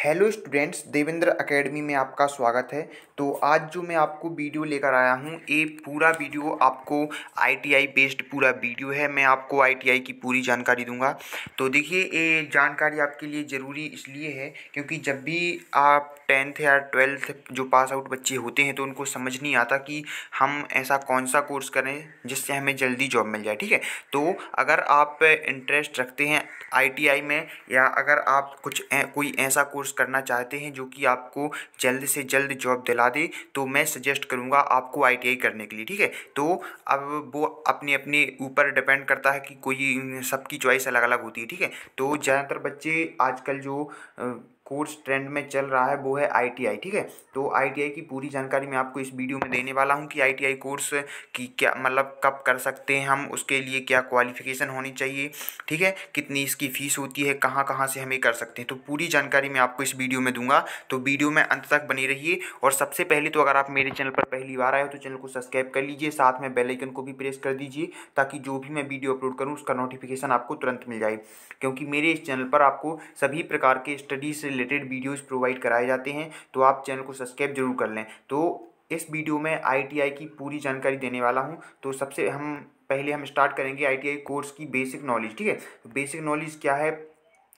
Hello students, Devendra academy में आपका स्वागत है। तो आज जो मैं आपको वीडियो लेकर आया हूँ, ये पूरा वीडियो आपको आईटीआई बेस्ड पूरा वीडियो है। मैं आपको आईटीआई की पूरी जानकारी दूंगा। तो देखिए, ये जानकारी आपके लिए ज़रूरी इसलिए है क्योंकि जब भी आप 10th या 12th जो पास आउट बच्चे होते हैं तो उनको समझ नहीं आता कि हम ऐसा कौन सा कोर्स करें जिससे हमें जल्दी जॉब मिल जाए। ठीक है, तो अगर आप इंटरेस्ट रखते हैं आईटीआई में, या अगर आप कोई ऐसा कोर्स करना चाहते हैं जो कि आपको जल्द से जल्द जॉब दिला दे, तो मैं सजेस्ट करूंगा आपको आईटीआई करने के लिए। ठीक है, तो अब वो अपने अपने ऊपर डिपेंड करता है कि कोई सबकी चॉइस अलग अलग होती है। ठीक है, तो ज़्यादातर बच्चे आजकल जो कोर्स ट्रेंड में चल रहा है वो है आईटीआई। ठीक है, तो आईटीआई की पूरी जानकारी मैं आपको इस वीडियो में देने वाला हूं कि आईटीआई कोर्स की क्या मतलब कब कर सकते हैं हम, उसके लिए क्या क्वालिफिकेशन होनी चाहिए, ठीक है, कितनी इसकी फ़ीस होती है, कहाँ कहाँ से हमें कर सकते हैं। तो पूरी जानकारी मैं आपको इस वीडियो में दूंगा, तो वीडियो में अंत तक बनी रहिए। और सबसे पहले तो अगर आप मेरे चैनल पर पहली बार आए हो तो चैनल को सब्सक्राइब कर लीजिए, साथ में बेल आइकन को भी प्रेस कर दीजिए ताकि जो भी मैं वीडियो अपलोड करूँ उसका नोटिफिकेशन आपको तुरंत मिल जाए। क्योंकि मेरे इस चैनल पर आपको सभी प्रकार के स्टडी से रिलेटेड वीडियोज़ प्रोवाइड कराए जाते हैं, तो आप चैनल को सब्सक्राइब जरूर कर लें। तो इस वीडियो में आईटीआई की पूरी जानकारी देने वाला हूं। तो सबसे पहले हम स्टार्ट करेंगे आईटीआई कोर्स की बेसिक नॉलेज। ठीक है, तो बेसिक नॉलेज क्या है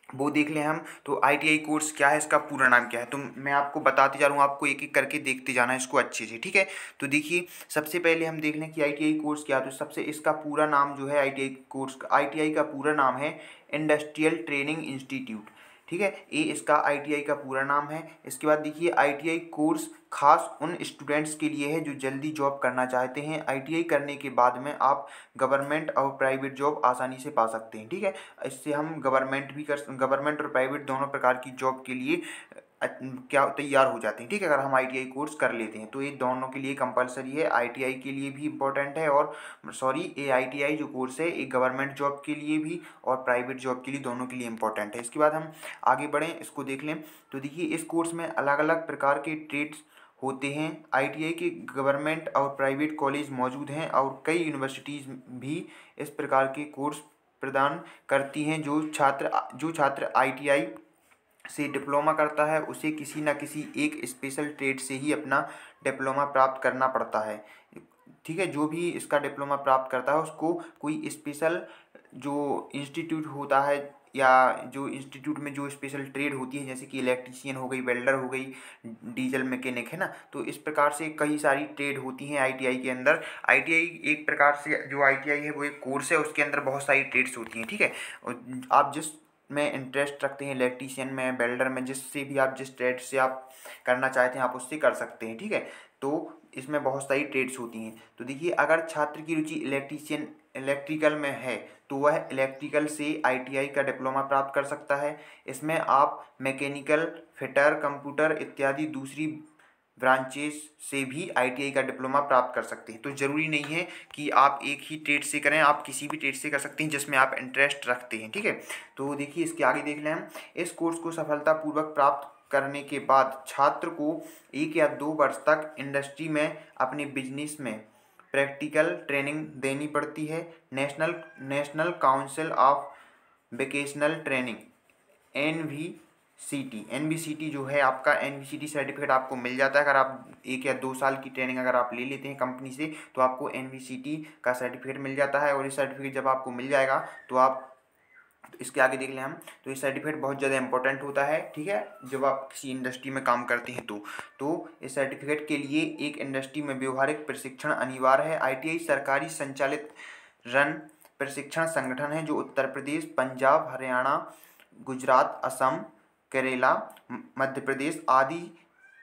वो देख लें हम। तो आईटीआई कोर्स क्या है, इसका पूरा नाम क्या है, तो मैं आपको बताते जा रहा हूँ, आपको एक एक करके देखते जाना है इसको अच्छे से। ठीक है, तो देखिए, सबसे पहले हम देख लें कि आईटीआई कोर्स क्या है। तो सबसे इसका पूरा नाम जो है आईटीआई का पूरा नाम है इंडस्ट्रियल ट्रेनिंग इंस्टीट्यूट। ठीक है, ये इसका आईटीआई का पूरा नाम है। इसके बाद देखिए, आईटीआई कोर्स खास उन स्टूडेंट्स के लिए है जो जल्दी जॉब करना चाहते हैं। आईटीआई करने के बाद में आप गवर्नमेंट और प्राइवेट जॉब आसानी से पा सकते हैं। ठीक है, इससे हम गवर्नमेंट और प्राइवेट दोनों प्रकार की जॉब के लिए क्या तैयार हो जाते हैं। ठीक है, अगर हम आईटीआई कोर्स कर लेते हैं तो ये दोनों के लिए कंपलसरी है। आईटीआई के लिए भी इम्पोर्टेंट है, और ये आईटीआई जो कोर्स है ये गवर्नमेंट जॉब के लिए भी और प्राइवेट जॉब के लिए दोनों के लिए इम्पोर्टेंट है। इसके बाद हम आगे बढ़ें, इसको देख लें। तो देखिए, इस कोर्स में अलग अलग प्रकार के ट्रेड्स होते हैं। आईटीआई के गवर्नमेंट और प्राइवेट कॉलेज मौजूद हैं और कई यूनिवर्सिटीज़ भी इस प्रकार के कोर्स प्रदान करती हैं। जो छात्र आईटीआई से डिप्लोमा करता है उसे किसी न किसी एक स्पेशल ट्रेड से ही अपना डिप्लोमा प्राप्त करना पड़ता है। ठीक है, जो भी इसका डिप्लोमा प्राप्त करता है उसको कोई स्पेशल जो इंस्टीट्यूट होता है, या जो इंस्टीट्यूट में जो स्पेशल ट्रेड होती है, जैसे कि इलेक्ट्रीशियन हो गई, वेल्डर हो गई, डीजल मैकेनिक, है ना। तो इस प्रकार से कई सारी ट्रेड होती हैं आईटीआई के अंदर। आईटीआई एक प्रकार से जो आईटीआई है वो एक कोर्स है, उसके अंदर बहुत सारी ट्रेड्स होती हैं। ठीक है, और आप जिस में इंटरेस्ट रखते हैं, इलेक्ट्रीशियन में, वेल्डर में, जिससे भी आप जिस ट्रेड से आप करना चाहते हैं आप उससे कर सकते हैं। ठीक है, तो इसमें बहुत सारी ट्रेड्स होती हैं। तो देखिए, अगर छात्र की रुचि इलेक्ट्रिकल में है तो वह इलेक्ट्रिकल से आईटीआई का डिप्लोमा प्राप्त कर सकता है। इसमें आप मैकेनिकल, फिटर, कंप्यूटर इत्यादि दूसरी ब्रांचेस से भी आईटीआई का डिप्लोमा प्राप्त कर सकते हैं। तो ज़रूरी नहीं है कि आप एक ही ट्रेड से करें, आप किसी भी ट्रेड से कर सकते हैं जिसमें आप इंटरेस्ट रखते हैं। ठीक है, तो देखिए, इसके आगे देख लें हम। इस कोर्स को सफलतापूर्वक प्राप्त करने के बाद छात्र को 1 या 2 वर्ष तक इंडस्ट्री में अपने बिजनेस में प्रैक्टिकल ट्रेनिंग देनी पड़ती है। National council of vocational training NVCT जो है आपका, एनवीसीटी सर्टिफिकेट आपको मिल जाता है। अगर आप 1 या 2 साल की ट्रेनिंग अगर आप ले लेते हैं कंपनी से तो आपको एनवीसीटी का सर्टिफिकेट मिल जाता है। और ये सर्टिफिकेट जब आपको मिल जाएगा तो इसके आगे देख लें हम। तो ये सर्टिफिकेट बहुत ज़्यादा इंपॉर्टेंट होता है। ठीक है, जब आप किसी इंडस्ट्री में काम करते हैं तो इस सर्टिफिकेट के लिए एक इंडस्ट्री में व्यवहारिक प्रशिक्षण अनिवार्य है। आईटीआई सरकारी संचालित रन प्रशिक्षण संगठन है जो उत्तर प्रदेश, पंजाब, हरियाणा, गुजरात, असम, केरला, मध्य प्रदेश आदि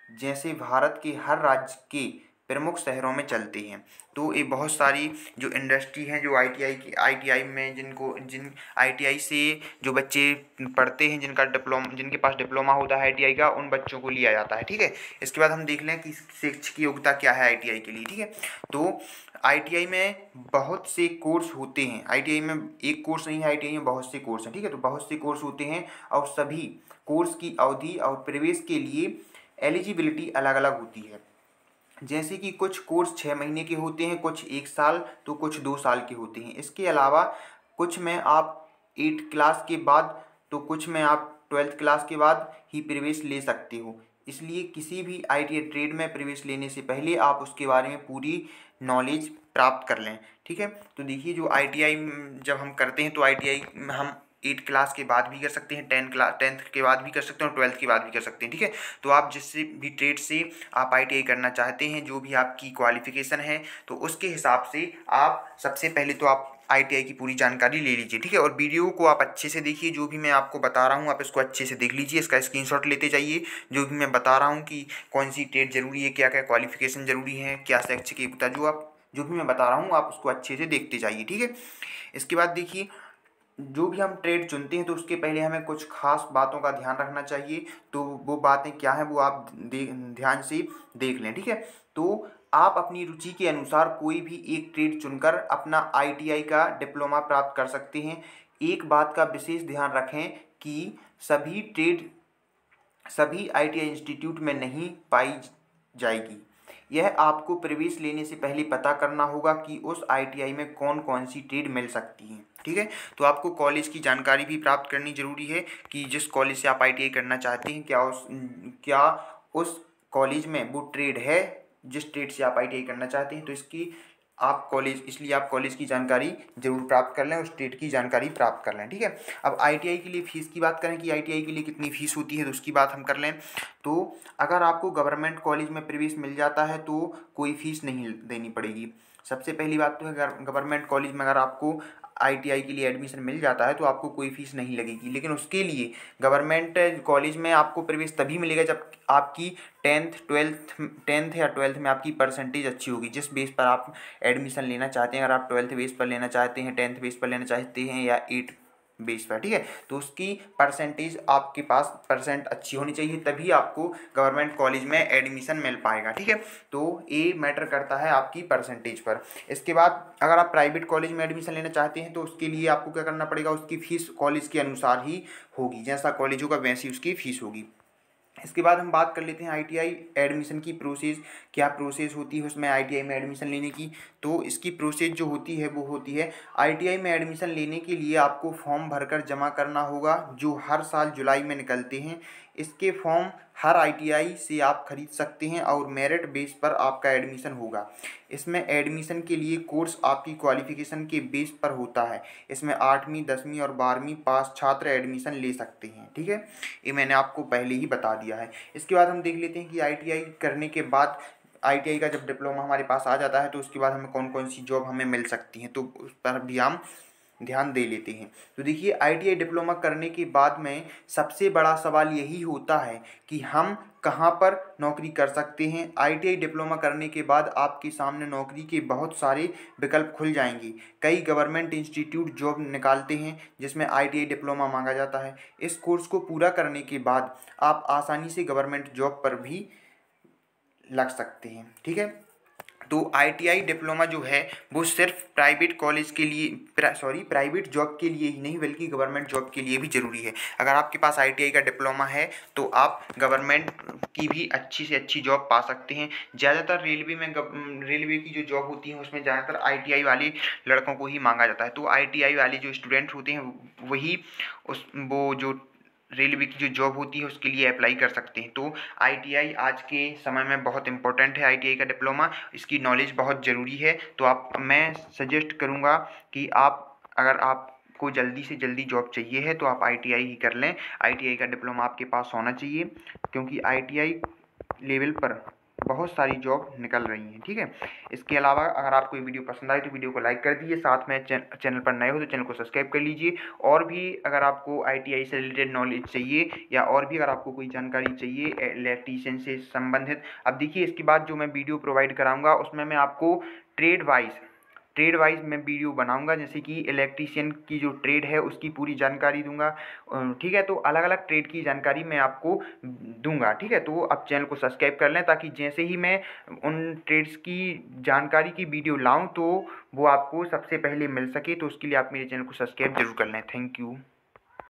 जैसे भारत के हर राज्य के प्रमुख शहरों में चलते हैं। तो ये बहुत सारी जो इंडस्ट्री हैं जो आईटीआई में जिन आईटीआई से जो बच्चे पढ़ते हैं, जिनके पास डिप्लोमा होता है आईटीआई का, उन बच्चों को लिया जाता है। ठीक है, इसके बाद हम देख लें कि शैक्षिक योग्यता क्या है आईटीआई के लिए। ठीक है, तो आईटीआई में बहुत से कोर्स होते हैं। आईटीआई में एक कोर्स नहीं है, आईटीआई में बहुत से कोर्स हैं। ठीक है, तो बहुत से कोर्स होते हैं और सभी कोर्स की अवधि और प्रवेश के लिए एलिजिबिलिटी अलग अलग होती है। जैसे कि कुछ कोर्स 6 महीने के होते हैं, कुछ 1 साल, तो कुछ 2 साल के होते हैं। इसके अलावा कुछ में आप 8 क्लास के बाद, तो कुछ में आप 12th क्लास के बाद ही प्रवेश ले सकते हो। इसलिए किसी भी ITI ट्रेड में प्रवेश लेने से पहले आप उसके बारे में पूरी नॉलेज प्राप्त कर लें, ठीक है। तो देखिए, जो ITI जब हम करते हैं तो ITI हम 8 क्लास के बाद भी कर सकते हैं, 10th के बाद भी कर सकते हैं और 12th के बाद भी कर सकते हैं, ठीक है। तो आप जिससे भी ट्रेड से आप ITI करना चाहते हैं, जो भी आपकी क्वालिफिकेशन है, तो उसके हिसाब से आप सबसे पहले तो आप ITI की पूरी जानकारी ले लीजिए, ठीक है। और वीडियो को आप अच्छे से देखिए, जो भी मैं आपको बता रहा हूँ आप इसको अच्छे से देख लीजिए, इसका स्क्रीनशॉट लेते जाइए। जो भी मैं बता रहा हूँ कि कौन सी ट्रेड जरूरी है, क्या क्या क्वालिफिकेशन जरूरी है, क्या शैक्षिक योग्यता, जो भी मैं बता रहा हूँ आप उसको अच्छे से देखते जाइए, ठीक है। इसके बाद देखिए, जो भी हम ट्रेड चुनते हैं तो उसके पहले हमें कुछ खास बातों का ध्यान रखना चाहिए। तो वो बातें क्या हैं वो आप ध्यान से देख लें, ठीक है। तो आप अपनी रुचि के अनुसार कोई भी एक ट्रेड चुनकर अपना ITI का डिप्लोमा प्राप्त कर सकते हैं। एक बात का विशेष ध्यान रखें कि सभी ट्रेड सभी ITI इंस्टीट्यूट में नहीं पाई जाएगी। यह आपको प्रवेश लेने से पहले पता करना होगा कि उस ITI में कौन कौन सी ट्रेड मिल सकती हैं, ठीक है। तो आपको कॉलेज की जानकारी भी प्राप्त करनी जरूरी है कि जिस कॉलेज से आप ITI करना चाहते हैं क्या उस कॉलेज में वो ट्रेड है जिस ट्रेड से आप ITI करना चाहते हैं। तो इसलिए आप कॉलेज की जानकारी जरूर प्राप्त कर लें, उस ट्रेड की जानकारी प्राप्त कर लें, ठीक है। अब ITI के लिए फ़ीस की बात करें कि ITI के लिए कितनी फ़ीस होती है, तो उसकी बात हम कर लें। तो अगर आपको गवर्नमेंट कॉलेज में प्रवेश मिल जाता है तो कोई फ़ीस नहीं देनी पड़ेगी। सबसे पहली बात तो है, गवर्नमेंट कॉलेज में अगर आपको ITI के लिए एडमिशन मिल जाता है तो आपको कोई फ़ीस नहीं लगेगी। लेकिन उसके लिए गवर्नमेंट कॉलेज में आपको प्रवेश तभी मिलेगा जब आपकी 10th या 12th में आपकी परसेंटेज अच्छी होगी, जिस बेस पर आप एडमिशन लेना चाहते हैं। अगर आप 12th बेस पर लेना चाहते हैं, 10th बेस पर लेना चाहते हैं या 8 बेस पर, ठीक है। तो उसकी परसेंटेज आपके पास परसेंट अच्छी होनी चाहिए, तभी आपको गवर्नमेंट कॉलेज में एडमिशन मिल पाएगा, ठीक है। तो ये मैटर करता है आपकी परसेंटेज पर। इसके बाद अगर आप प्राइवेट कॉलेज में एडमिशन लेना चाहते हैं तो उसके लिए आपको क्या करना पड़ेगा, उसकी फ़ीस कॉलेज के अनुसार ही होगी, जैसा कॉलेज होगा वैसी उसकी फ़ीस होगी। इसके बाद हम बात कर लेते हैं ITI एडमिशन की प्रोसेस, क्या प्रोसेस होती है उसमें ITI में एडमिशन लेने की। तो इसकी प्रोसेस जो होती है वो होती है, ITI में एडमिशन लेने के लिए आपको फॉर्म भरकर जमा करना होगा, जो हर साल जुलाई में निकलते हैं। इसके फॉर्म हर ITI से आप खरीद सकते हैं और मेरिट बेस पर आपका एडमिशन होगा। इसमें एडमिशन के लिए कोर्स आपकी क्वालिफिकेशन के बेस पर होता है। इसमें 8वीं 10वीं और 12वीं पास छात्र एडमिशन ले सकते हैं, ठीक है। ये मैंने आपको पहले ही बता दिया है। इसके बाद हम देख लेते हैं कि ITI करने के बाद ITI का जब डिप्लोमा हमारे पास आ जाता है तो उसके बाद हमें कौन कौन सी जॉब हमें मिल सकती हैं, तो उस पर भी हम ध्यान दे लेते हैं। तो देखिए, ITI डिप्लोमा करने के बाद में सबसे बड़ा सवाल यही होता है कि हम कहाँ पर नौकरी कर सकते हैं। ITI डिप्लोमा करने के बाद आपके सामने नौकरी के बहुत सारे विकल्प खुल जाएंगे। कई गवर्नमेंट इंस्टीट्यूट जॉब निकालते हैं जिसमें ITI डिप्लोमा मांगा जाता है। इस कोर्स को पूरा करने के बाद आप आसानी से गवर्नमेंट जॉब पर भी लग सकते हैं, ठीक है। तो ITI डिप्लोमा जो है वो सिर्फ प्राइवेट कॉलेज के लिए प्राइवेट जॉब के लिए ही नहीं बल्कि गवर्नमेंट जॉब के लिए भी ज़रूरी है। अगर आपके पास ITI का डिप्लोमा है तो आप गवर्नमेंट की भी अच्छी से अच्छी जॉब पा सकते हैं। ज़्यादातर रेलवे की जो जॉब होती है उसमें ज़्यादातर ITI वाले लड़कों को ही मांगा जाता है। तो ITI वाले जो स्टूडेंट होते हैं वही वो जो रेलवे की जो जॉब होती है उसके लिए अप्लाई कर सकते हैं। तो ITI आज के समय में बहुत इंपॉर्टेंट है। ITI का डिप्लोमा, इसकी नॉलेज बहुत ज़रूरी है। तो मैं सजेस्ट करूँगा कि अगर आपको जल्दी से जल्दी जॉब चाहिए है तो आप ITI ही कर लें। ITI का डिप्लोमा आपके पास होना चाहिए, क्योंकि ITI लेवल पर बहुत सारी जॉब निकल रही हैं, ठीक है। इसके अलावा अगर आपको ये वीडियो पसंद आए तो वीडियो को लाइक कर दीजिए, साथ में चैनल पर नए हो तो चैनल को सब्सक्राइब कर लीजिए। और भी अगर आपको ITI से रिलेटेड नॉलेज चाहिए या और भी अगर आपको कोई जानकारी चाहिए इलेक्ट्रीशियन से संबंधित, अब देखिए इसके बाद जो मैं वीडियो प्रोवाइड कराऊंगा उसमें मैं आपको ट्रेड वाइज मैं वीडियो बनाऊंगा, जैसे कि इलेक्ट्रीशियन की जो ट्रेड है उसकी पूरी जानकारी दूंगा, ठीक है। तो अलग अलग ट्रेड की जानकारी मैं आपको दूंगा, ठीक है। तो आप चैनल को सब्सक्राइब कर लें ताकि जैसे ही मैं उन ट्रेड्स की जानकारी की वीडियो लाऊं तो वो आपको सबसे पहले मिल सके। तो उसके लिए आप मेरे चैनल को सब्सक्राइब जरूर कर लें। Thank you.